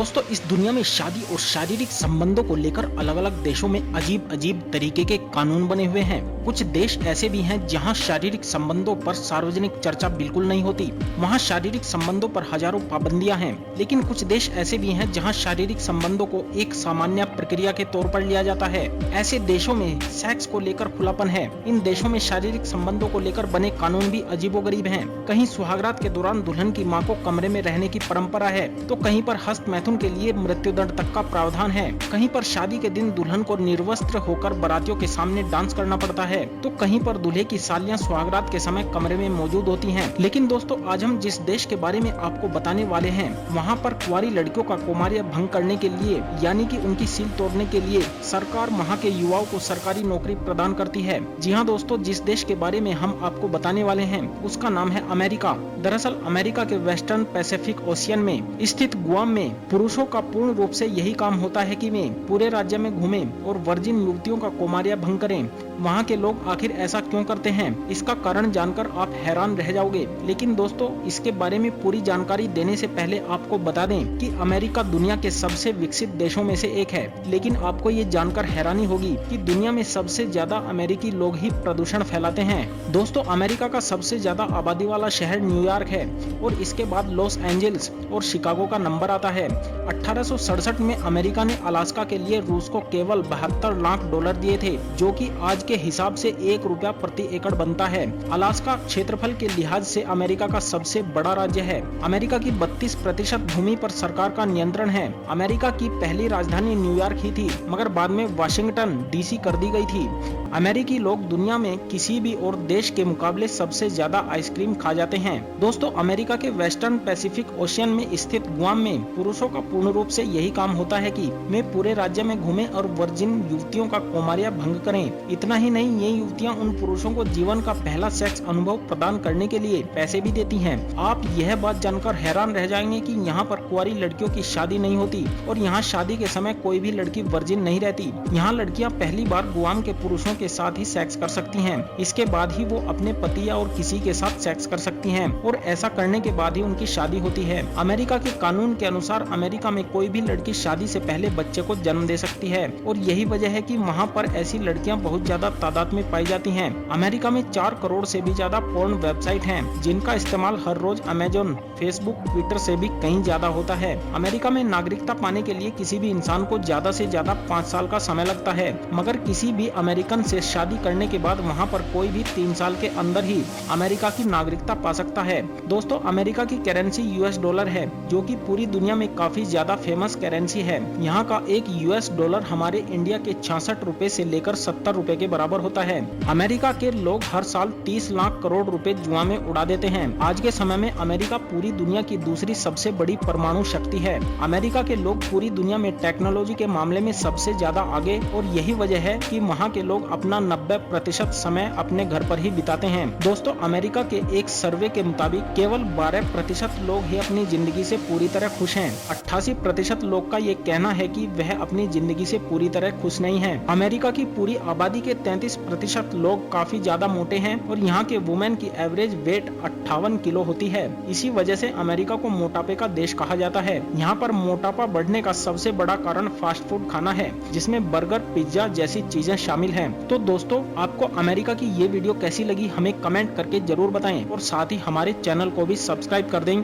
दोस्तों इस दुनिया में शादी और शारीरिक संबंधों को लेकर अलग अलग देशों में अजीब अजीब तरीके के कानून बने हुए हैं। कुछ देश ऐसे भी हैं जहां शारीरिक संबंधों पर सार्वजनिक चर्चा बिल्कुल नहीं होती। वहां शारीरिक संबंधों पर हजारों पाबंदियां हैं। लेकिन कुछ देश ऐसे भी हैं जहां शारीरिक संबंधों को एक सामान्य प्रक्रिया के तौर पर लिया जाता है। ऐसे देशों में सेक्स को लेकर खुलापन है। इन देशों में शारीरिक संबंधों को लेकर बने कानून भी अजीबोगरीब हैं। कहीं सुहागरात के दौरान दुल्हन की मां को कमरे में रहने की परंपरा है, तो कहीं पर हस्त मैथुन के लिए मृत्युदंड तक का प्रावधान है। कहीं पर शादी के दिन दुल्हन को निर्वस्त्र होकर बारातियों के सामने डांस करना पड़ता है, तो कहीं पर दूल्हे की सालियां सुहागरात के समय कमरे में मौजूद होती हैं। लेकिन दोस्तों आज हम जिस देश के बारे में आपको बताने वाले हैं, वहाँ पर कुंवारी लड़कियों का कौमार्य भंग करने के लिए यानी कि उनकी सील तोड़ने के लिए सरकार वहाँ के युवाओं को सरकारी नौकरी प्रदान करती है। जी हाँ दोस्तों, जिस देश के बारे में हम आपको बताने वाले हैं उसका नाम है अमेरिका। दरअसल अमेरिका के वेस्टर्न पैसिफिक ओशियन में स्थित गुआम में पुरुषों का पूर्ण रूप से यही काम होता है कि वे पूरे राज्य में घूमें और वर्जिन युवतियों का कौमार्य भंग करें। वहाँ के लोग आखिर ऐसा क्यों करते हैं, इसका कारण जानकर आप हैरान रह जाओगे। लेकिन दोस्तों इसके बारे में पूरी जानकारी देने से पहले आपको बता दें कि अमेरिका दुनिया के सबसे विकसित देशों में से एक है। लेकिन आपको ये जानकर हैरानी होगी कि दुनिया में सबसे ज्यादा अमेरिकी लोग ही प्रदूषण फैलाते हैं। दोस्तों अमेरिका का सबसे ज्यादा आबादी वाला शहर न्यूयॉर्क है और इसके बाद लॉस एंजल्स और शिकागो का नंबर आता है। 1867 में अमेरिका ने अलास्का के लिए रूस को केवल 72 लाख डॉलर दिए थे, जो कि आज के हिसाब से 1 रुपया प्रति एकड़ बनता है। अलास्का क्षेत्रफल के लिहाज से अमेरिका का सबसे बड़ा राज्य है। अमेरिका की 32% भूमि पर सरकार का नियंत्रण है। अमेरिका की पहली राजधानी न्यूयॉर्क ही थी, मगर बाद में वाशिंगटन डीसी कर दी गई थी। अमेरिकी लोग दुनिया में किसी भी और देश के मुकाबले सबसे ज्यादा आइसक्रीम खा जाते हैं। दोस्तों अमेरिका के वेस्टर्न पैसिफिक ओशियन में स्थित गुआम में पुरुषों का पूर्ण रूप से यही काम होता है कि वे पूरे राज्य में घूमें और वर्जिन युवतियों का कौमार्य भंग करें। इतना ही नहीं, ये युवतियां उन पुरुषों को जीवन का पहला सेक्स अनुभव प्रदान करने के लिए पैसे भी देती हैं। आप यह बात जानकर हैरान रह जाएंगे कि यहाँ पर कुंवारी लड़कियों की शादी नहीं होती और यहाँ शादी के समय कोई भी लड़की वर्जिन नहीं रहती। यहाँ लड़कियाँ पहली बार गुआम के पुरुषों के साथ ही सेक्स कर सकती हैं। इसके बाद ही वो अपने पति या और किसी के साथ सेक्स कर सकती हैं और ऐसा करने के बाद ही उनकी शादी होती है। अमेरिका के कानून के अनुसार अमेरिका में कोई भी लड़की शादी से पहले बच्चे को जन्म दे सकती है और यही वजह है कि वहाँ पर ऐसी लड़कियाँ बहुत ज्यादा तादाद में पाई जाती हैं। अमेरिका में 4 करोड़ से भी ज्यादा पोर्न वेबसाइट हैं, जिनका इस्तेमाल हर रोज अमेजोन, फेसबुक, ट्विटर से भी कहीं ज्यादा होता है। अमेरिका में नागरिकता पाने के लिए किसी भी इंसान को ज्यादा से ज्यादा 5 साल का समय लगता है, मगर किसी भी अमेरिकन से शादी करने के बाद वहाँ पर कोई भी 3 साल के अंदर ही अमेरिका की नागरिकता पा सकता है। दोस्तों अमेरिका की करेंसी यूएस डॉलर है, जो कि पूरी दुनिया में काफी ज्यादा फेमस करेंसी है। यहाँ का एक यूएस डॉलर हमारे इंडिया के 66 रुपए से लेकर 70 रुपए के बराबर होता है। अमेरिका के लोग हर साल 30 लाख करोड़ रुपए जुआ में उड़ा देते हैं। आज के समय में अमेरिका पूरी दुनिया की दूसरी सबसे बड़ी परमाणु शक्ति है। अमेरिका के लोग पूरी दुनिया में टेक्नोलॉजी के मामले में सबसे ज्यादा आगे और यही वजह है कि वहाँ के लोग अपना 90% समय अपने घर पर ही बिताते हैं। दोस्तों अमेरिका के एक सर्वे के मुताबिक केवल 12% लोग ही अपनी जिंदगी से पूरी तरह खुश हैं। 88% लोग का ये कहना है कि वह अपनी जिंदगी से पूरी तरह खुश नहीं है। अमेरिका की पूरी आबादी के 33% लोग काफी ज्यादा मोटे हैं और यहाँ के वुमेन की एवरेज वेट 58 किलो होती है। इसी वजह से अमेरिका को मोटापे का देश कहा जाता है। यहाँ पर मोटापा बढ़ने का सबसे बड़ा कारण फास्ट फूड खाना है, जिसमें बर्गर, पिज्जा जैसी चीजें शामिल हैं। तो दोस्तों आपको अमेरिका की ये वीडियो कैसी लगी हमें कमेंट करके जरूर बताएं और साथ ही हमारे चैनल को भी सब्सक्राइब कर दें।